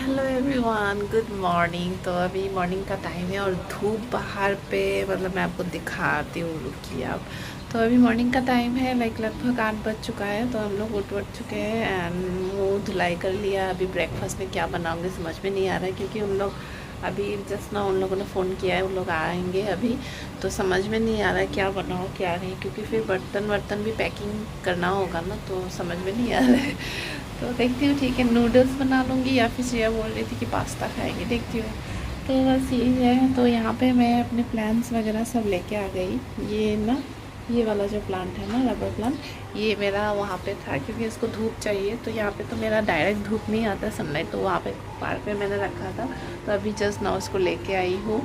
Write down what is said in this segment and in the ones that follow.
Hello everyone, good morning. तो अभी morning का टाइम है और धूप बाहर पे मतलब मैं आपको दिखाती हूँ, रुकिए आप। तो अभी मॉर्निंग का टाइम है, लाइक लगभग 8 बज चुका है। तो हम लोग उठ चुके हैं एंड मुँह धुलाई कर लिया। अभी ब्रेकफास्ट में क्या बनाऊँगी समझ में नहीं आ रहा है, क्योंकि उन लोग अभी जस्ट ना उन लोगों ने फ़ोन किया है, उन लोग आएंगे अभी। तो समझ में नहीं आ रहा है क्या बनाओ क्या नहीं, क्योंकि फिर बर्तन वर्तन भी पैकिंग करना होगा ना, तो समझ में नहीं आ रहा है। तो देखती हूँ, ठीक है, नूडल्स बना लूँगी या फिर श्रेया बोल रही थी कि पास्ता खाएंगे, देखती हूँ। तो बस यही है। तो यहाँ पे मैं अपने प्लांट्स वगैरह सब लेके आ गई। ये ना, ये वाला जो प्लांट है ना, रबर प्लांट, ये मेरा वहाँ पे था, क्योंकि इसको धूप चाहिए। तो यहाँ पे तो मेरा डायरेक्ट धूप नहीं आता सनलाइट, तो वहाँ पे पार्क पे मैंने रखा था। तो अभी जस्ट ना उसको लेके आई हूँ।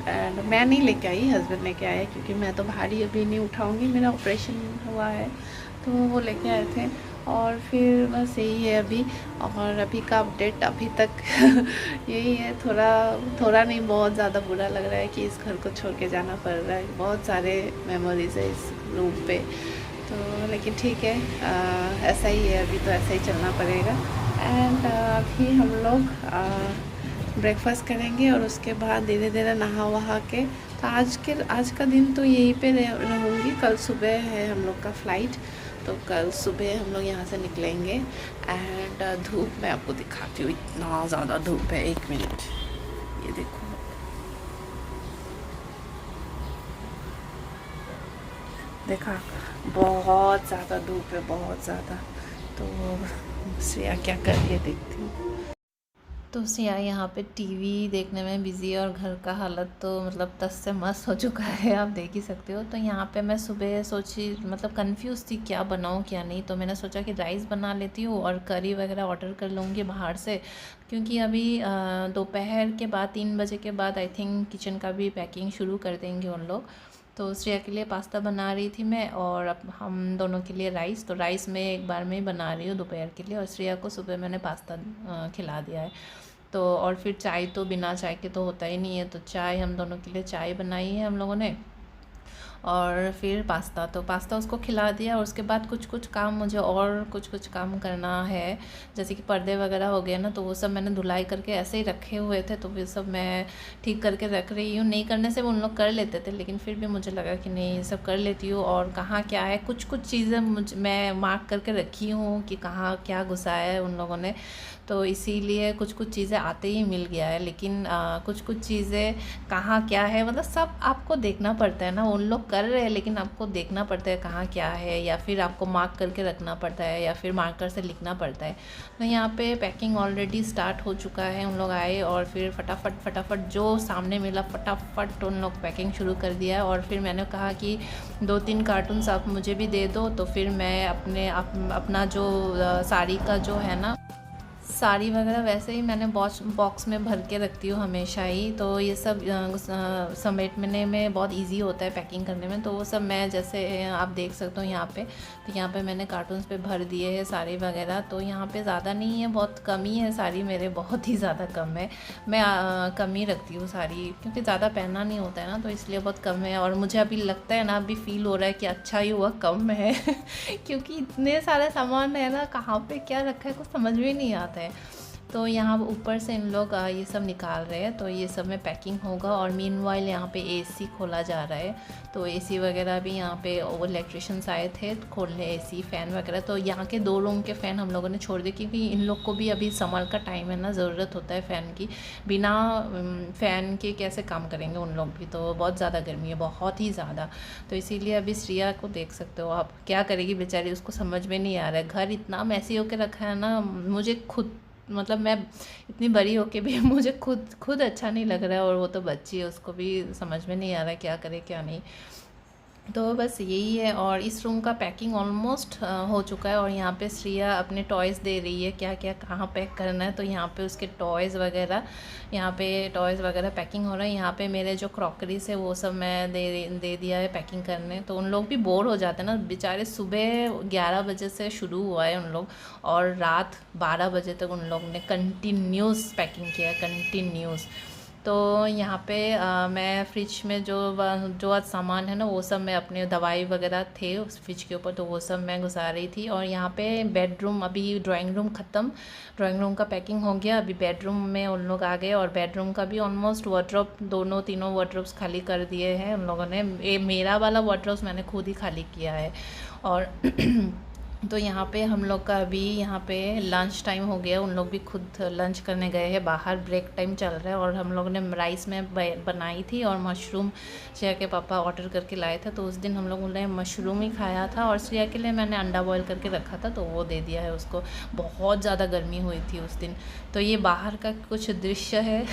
एंड मैं नहीं लेके आई, हस्बैंड लेके आए, क्योंकि मैं तो भारी अभी नहीं उठाऊँगी, मेरा ऑपरेशन हुआ है। तो वो लेके आए थे। और फिर बस यही है अभी। और अभी का अपडेट अभी तक यही है। थोड़ा थोड़ा नहीं, बहुत ज़्यादा बुरा लग रहा है कि इस घर को छोड़ के जाना पड़ रहा है। बहुत सारे मेमोरीज है इस रूम पे। तो लेकिन ठीक है, ऐसा ही है, अभी तो ऐसा ही चलना पड़ेगा। एंड अभी हम लोग ब्रेकफास्ट करेंगे और उसके बाद धीरे धीरे नहा वहा के। तो आज का दिन तो यहीं पे रहूँगी। कल सुबह है हम लोग का फ़्लाइट। तो कल सुबह हम लोग यहाँ से निकलेंगे। एंड धूप मैं आपको दिखाती हूँ, इतना ज़्यादा धूप है। 1 मिनट, ये देखो, देखा, बहुत ज़्यादा धूप है, बहुत ज़्यादा। तो श्रेया क्या कर रही है देखती हूँ। तो सिया यहाँ पे टीवी देखने में बिज़ी है और घर का हालत तो मतलब तस से मस हो चुका है, आप देख ही सकते हो। तो यहाँ पे मैं सुबह सोची, मतलब कंफ्यूज थी क्या बनाऊँ क्या नहीं। तो मैंने सोचा कि राइस बना लेती हूँ और करी वगैरह ऑर्डर कर लूँगी बाहर से, क्योंकि अभी दोपहर के बाद 3 बजे के बाद आई थिंक किचन का भी पैकिंग शुरू कर देंगे उन लोग। तो श्रेया के लिए पास्ता बना रही थी मैं, और अब हम दोनों के लिए राइस। तो राइस मैं एक बार में ही बना रही हूँ दोपहर के लिए, और श्रेया को सुबह मैंने पास्ता खिला दिया है। तो और फिर चाय तो बिना चाय के तो होता ही नहीं है, तो चाय हम दोनों के लिए चाय बनाई है हम लोगों ने। और फिर पास्ता, तो पास्ता उसको खिला दिया। और उसके बाद कुछ कुछ काम मुझे और कुछ कुछ काम करना है, जैसे कि पर्दे वगैरह हो गए ना, तो वो सब मैंने धुलाई करके ऐसे ही रखे हुए थे। तो वो सब मैं ठीक करके रख रही हूँ। नहीं करने से वो उन लोग कर लेते थे, लेकिन फिर भी मुझे लगा कि नहीं, ये सब कर लेती हूँ। और कहाँ क्या है, कुछ कुछ चीज़ें मैं मार्क करके रखी हूँ कि कहाँ क्या घुसाया है उन लोगों ने। तो इसीलिए कुछ कुछ चीज़ें आते ही मिल गया है, लेकिन कुछ कुछ चीज़ें कहाँ क्या है, मतलब सब आपको देखना पड़ता है ना। उन लोग कर रहे हैं, लेकिन आपको देखना पड़ता है कहाँ क्या है, या फिर आपको मार्क करके रखना पड़ता है, या फिर मार्कर से लिखना पड़ता है। तो यहाँ पे पैकिंग ऑलरेडी स्टार्ट हो चुका है। उन लोग आए और फिर फटाफट फटाफट जो सामने मिला फटाफट उन लोग पैकिंग शुरू कर दिया है। और फिर मैंने कहा कि 2-3 कार्टून्स आप मुझे भी दे दो, तो फिर मैं अपना जो साड़ी का जो है ना, साड़ी वगैरह वैसे ही मैंने बॉक्स में भर के रखती हूँ हमेशा ही। तो ये सब समेटने में बहुत इजी होता है, पैकिंग करने में। तो वो सब मैं, जैसे आप देख सकते हो यहाँ पे, तो यहाँ पे मैंने कार्टून्स पे भर दिए हैं साड़ी वगैरह। तो यहाँ पे ज़्यादा नहीं है, बहुत कम ही है साड़ी मेरे, बहुत ही ज़्यादा कम है। मैं कम ही रखती हूँ साड़ी, क्योंकि ज़्यादा पहनना नहीं होता है ना, तो इसलिए बहुत कम है। और मुझे अभी लगता है ना, अभी फील हो रहा है कि अच्छा ही हुआ कम है क्योंकि इतने सारे सामान है ना, कहाँ पे क्या रखा है कुछ समझ में नहीं आता है। तो यहाँ ऊपर से इन लोग ये सब निकाल रहे हैं, तो ये सब में पैकिंग होगा। और मीनवाइल यहाँ पे एसी खोला जा रहा है। तो एसी वगैरह भी यहाँ पे वो इलेक्ट्रिशियंस आए थे खोलने, एसी फ़ैन वगैरह। तो यहाँ के 2 रूम के फ़ैन हम लोगों ने छोड़ दिए, क्योंकि इन लोग को भी अभी समर का टाइम है ना, ज़रूरत होता है फ़ैन की। बिना फ़ैन के कैसे काम करेंगे उन लोग भी, तो बहुत ज़्यादा गर्मी है, बहुत ही ज़्यादा। तो इसीलिए अभी श्रिया को देख सकते हो आप, क्या करेगी बेचारी, उसको समझ में नहीं आ रहा है। घर इतना मैसी होके रखा है ना, मुझे खुद, मतलब मैं इतनी बड़ी होके भी मुझे खुद अच्छा नहीं लग रहा है। और वो तो बच्ची है, उसको भी समझ में नहीं आ रहा है क्या करे क्या नहीं। तो बस यही है। और इस रूम का पैकिंग ऑलमोस्ट हो चुका है। और यहाँ पे श्रिया अपने टॉयज़ दे रही है, क्या क्या कहाँ पैक करना है। तो यहाँ पे उसके टॉयज़ वगैरह, यहाँ पे टॉयज़ वगैरह पैकिंग हो रहा है। यहाँ पे मेरे जो क्रॉकरीज है वो सब मैं दे दिया है पैकिंग करने। तो उन लोग भी बोर हो जाते हैं ना बेचारे। सुबह 11 बजे से शुरू हुआ है उन लोग, और रात 12 बजे तक उन लोग ने कंटिन्यूस पैकिंग किया है, कंटिन्यूस। तो यहाँ पे मैं फ्रिज में जो आज सामान है ना वो सब मैं अपने दवाई वगैरह थे उस फ्रिज के ऊपर, तो वो सब मैं घुसा रही थी। और यहाँ पे बेडरूम, अभी ड्राइंग रूम ख़त्म, ड्राइंग रूम का पैकिंग हो गया, अभी बेडरूम में उन लोग आ गए। और बेडरूम का भी ऑलमोस्ट वार्डरोब, दोनों तीनों वार्डरोब्स खाली कर दिए हैं उन लोगों ने। मेरा वाला वार्डरोब्स मैंने खुद ही खाली किया है। और तो यहाँ पे हम लोग का अभी यहाँ पे लंच टाइम हो गया, उन लोग भी खुद लंच करने गए हैं बाहर, ब्रेक टाइम चल रहा है। और हम लोग ने राइस में बनाई थी और मशरूम श्रेया के पापा ऑर्डर करके लाए थे, तो उस दिन हम लोगों ने मशरूम ही खाया था। और श्रेया के लिए मैंने अंडा बॉयल करके रखा था तो वो दे दिया है उसको। बहुत ज़्यादा गर्मी हुई थी उस दिन। तो ये बाहर का कुछ दृश्य है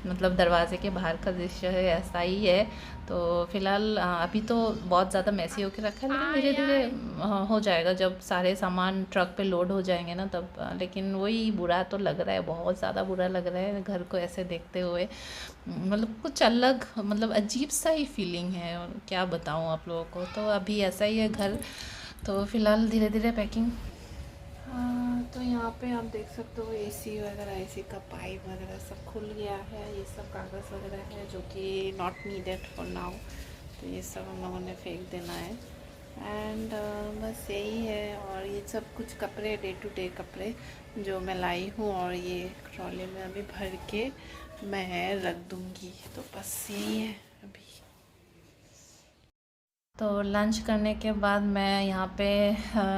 मतलब दरवाजे के बाहर का दृश्य है, ऐसा ही है। तो फ़िलहाल अभी तो बहुत ज़्यादा मैसी होके रखा है, लेकिन धीरे धीरे हो जाएगा जब सारे सामान ट्रक पे लोड हो जाएंगे ना तब। लेकिन वही बुरा तो लग रहा है, बहुत ज़्यादा बुरा लग रहा है घर को ऐसे देखते हुए। मतलब कुछ अलग, मतलब अजीब सा ही फीलिंग है, और क्या बताऊँ आप लोगों को। तो अभी ऐसा ही है घर। तो फ़िलहाल धीरे धीरे पैकिंग। तो यहाँ पे आप देख सकते हो एसी वगैरह, एसी का पाइप वगैरह सब खुल गया है। ये सब कागज़ वगैरह है जो कि नॉट नीडेड फॉर नाउ, तो ये सब हम लोगों ने फेंक देना है। एंड बस यही है। और ये सब कुछ कपड़े, डे टू डे कपड़े जो मैं लाई हूँ, और ये ट्रॉली में अभी भर के मैं रख दूँगी। तो बस यही है अभी। तो लंच करने के बाद मैं यहाँ पे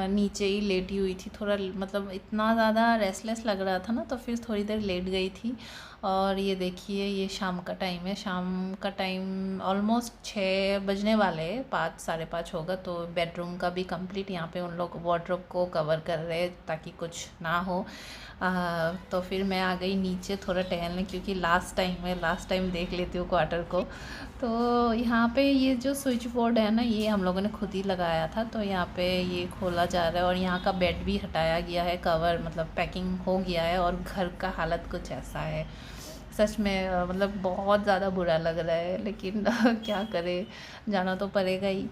नीचे ही लेटी हुई थी, थोड़ा मतलब इतना ज़्यादा रेस्टलेस लग रहा था ना, तो फिर थोड़ी देर लेट गई थी। और ये देखिए ये शाम का टाइम है, शाम का टाइम ऑलमोस्ट 6 बजने वाले, 5 साढ़े 5 होगा। तो बेडरूम का भी कंप्लीट यहाँ पे उन लोग वार्डरोब को कवर कर रहे हैं ताकि कुछ ना हो। तो फिर मैं आ गई नीचे थोड़ा टहलने, क्योंकि लास्ट टाइम देख लेती हूँ क्वार्टर को। तो यहाँ पे ये जो स्विच बोर्ड है ना, ये हम लोगों ने खुद ही लगाया था। तो यहाँ पे ये खोला जा रहा है, और यहाँ का बेड भी हटाया गया है, कवर मतलब पैकिंग हो गया है। और घर का हालत कुछ ऐसा है, सच में मतलब बहुत ज़्यादा बुरा लग रहा है, लेकिन क्या करें, जाना तो पड़ेगा ही।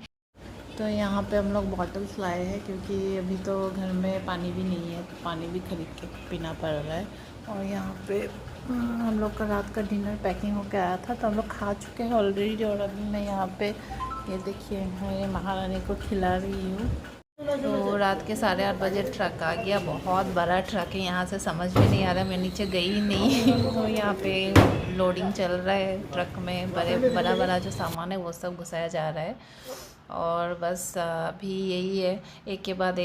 तो यहाँ पे हम लोग बॉटल्स लाए हैं, क्योंकि अभी तो घर में पानी भी नहीं है, तो पानी भी खरीद के पीना पड़ रहा है। और यहाँ पे हम लोग का रात का डिनर पैकिंग होकर आया था, तो हम लोग खा चुके हैं ऑलरेडी। और अभी मैं यहाँ पे ये देखिए मैं महारानी को खिला रही हूँ। तो रात के 8:30 बजे ट्रक आ गया, बहुत बड़ा ट्रक है, यहाँ से समझ में नहीं आ रहा, मैं नीचे गई ही नहीं तो यहाँ पे लोडिंग चल रहा है ट्रक में, बड़ा जो सामान है वो सब घुसाया जा रहा है। और बस अभी यही है, एक के बाद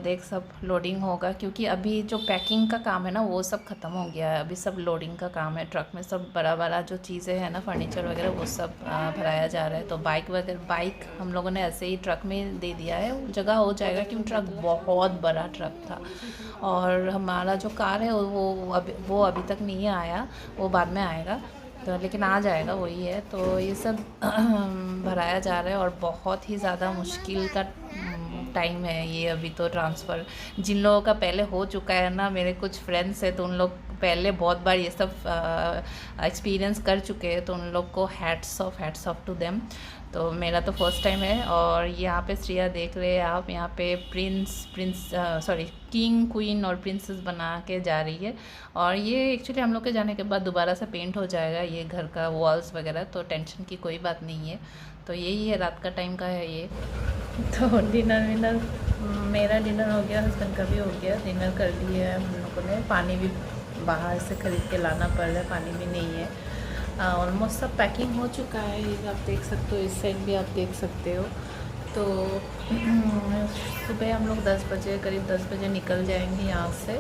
एक सब लोडिंग होगा, क्योंकि अभी जो पैकिंग का काम है ना वो सब ख़त्म हो गया है। अभी सब लोडिंग का काम है, ट्रक में सब बड़ा जो चीज़ें हैं ना, फर्नीचर वगैरह वो सब भराया जा रहा है। तो बाइक हम लोगों ने ऐसे ही ट्रक में दे दिया है, जगह हो जाएगा, क्योंकि ट्रक बहुत बड़ा ट्रक था। और हमारा जो कार है वो अभी तक नहीं आया, वो बाद में आएगा, तो लेकिन आ जाएगा, वही है। तो ये सब भराया जा रहा है, और बहुत ही ज़्यादा मुश्किल का टाइम है ये अभी तो ट्रांसफ़र। जिन लोगों का पहले हो चुका है ना, मेरे कुछ फ्रेंड्स हैं, तो उन लोग पहले बहुत बार ये सब एक्सपीरियंस कर चुके हैं, तो उन लोग को हैट्स ऑफ टू देम। तो मेरा तो फर्स्ट टाइम है। और यहाँ पे श्रेया देख रहे हैं आप, यहाँ पे किंग, क्वीन और प्रिंसेस बना के जा रही है। और ये एक्चुअली हम लोग के जाने के बाद दोबारा से पेंट हो जाएगा ये घर का वॉल्स वगैरह, तो टेंशन की कोई बात नहीं है। तो यही है, रात का टाइम का है ये। तो डिनर मेरा डिनर हो गया, हस्बैंड का भी हो गया, डिनर कर लिया है हम लोगों ने। पानी भी बाहर से ख़रीद के लाना पड़ रहा है, पानी भी नहीं है। ऑलमोस्ट सब पैकिंग हो चुका है, ये आप देख सकते हो, इस साइड भी आप देख सकते हो। तो सुबह हम लोग 10 बजे, करीब 10 बजे निकल जाएंगे यहाँ से।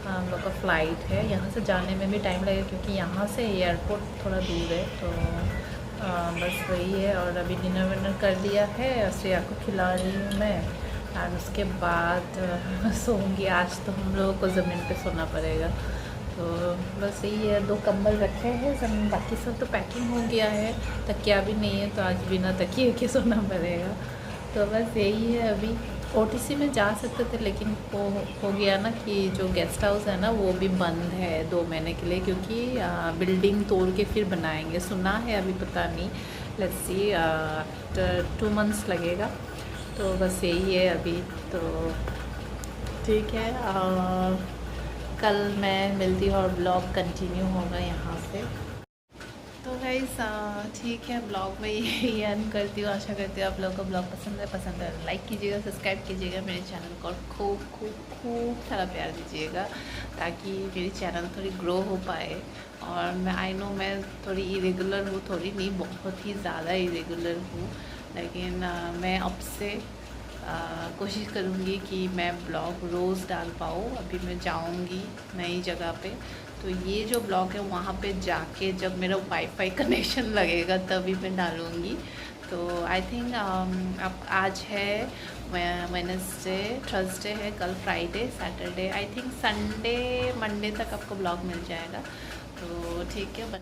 हम लोग का फ़्लाइट है, यहाँ से जाने में भी टाइम लगेगा, क्योंकि यहाँ से एयरपोर्ट थोड़ा दूर है। तो बस वही है। और अभी डिनर विनर कर लिया है, श्रेया को खिला रही हूँ मैं, और उसके बाद सोऊंगी। आज तो हम लोगों को ज़मीन पे सोना पड़ेगा। तो बस यही है, 2 कंबल रखे हैं ज़मीन, बाकी सब तो पैकिंग हो गया है। तकिया भी नहीं है, तो आज बिना तकिए के सोना पड़ेगा। तो बस यही है। अभी OTC में जा सकते थे, लेकिन वो हो गया ना कि जो गेस्ट हाउस है ना वो भी बंद है 2 महीने के लिए, क्योंकि बिल्डिंग तोड़ के फिर बनाएंगे, सुना है, अभी पता नहीं, लेट्स सी, आफ्टर 2 मंथ्स लगेगा। तो बस यही है अभी। तो ठीक है, कल मैं मिलती हूँ और ब्लॉग कंटिन्यू होगा यहाँ से। तो गाइस ठीक है, ब्लॉग में यही एंड करती हूँ। आशा करती हूँ आप लोगों को ब्लॉग पसंद है लाइक कीजिएगा, सब्सक्राइब कीजिएगा मेरे चैनल को, और खूब खूब खूब सारा प्यार दीजिएगा ताकि मेरी चैनल थोड़ी ग्रो हो पाए। और आई नो मैं थोड़ी इरेगुलर हूँ, थोड़ी नहीं बहुत ही ज़्यादा इरेगुलर हूँ, लेकिन मैं अब से कोशिश करूँगी कि मैं ब्लॉग रोज़ डाल पाऊँ। अभी मैं जाऊँगी नई जगह पे, तो ये जो ब्लॉग है वहाँ पे जाके जब मेरा वाईफाई कनेक्शन लगेगा तभी मैं डालूँगी। तो आई थिंक अब आज है वेडनेसडे, थर्सडे है, कल Friday, Saturday, I think Sunday Monday तक आपको ब्लॉग मिल जाएगा। तो ठीक है।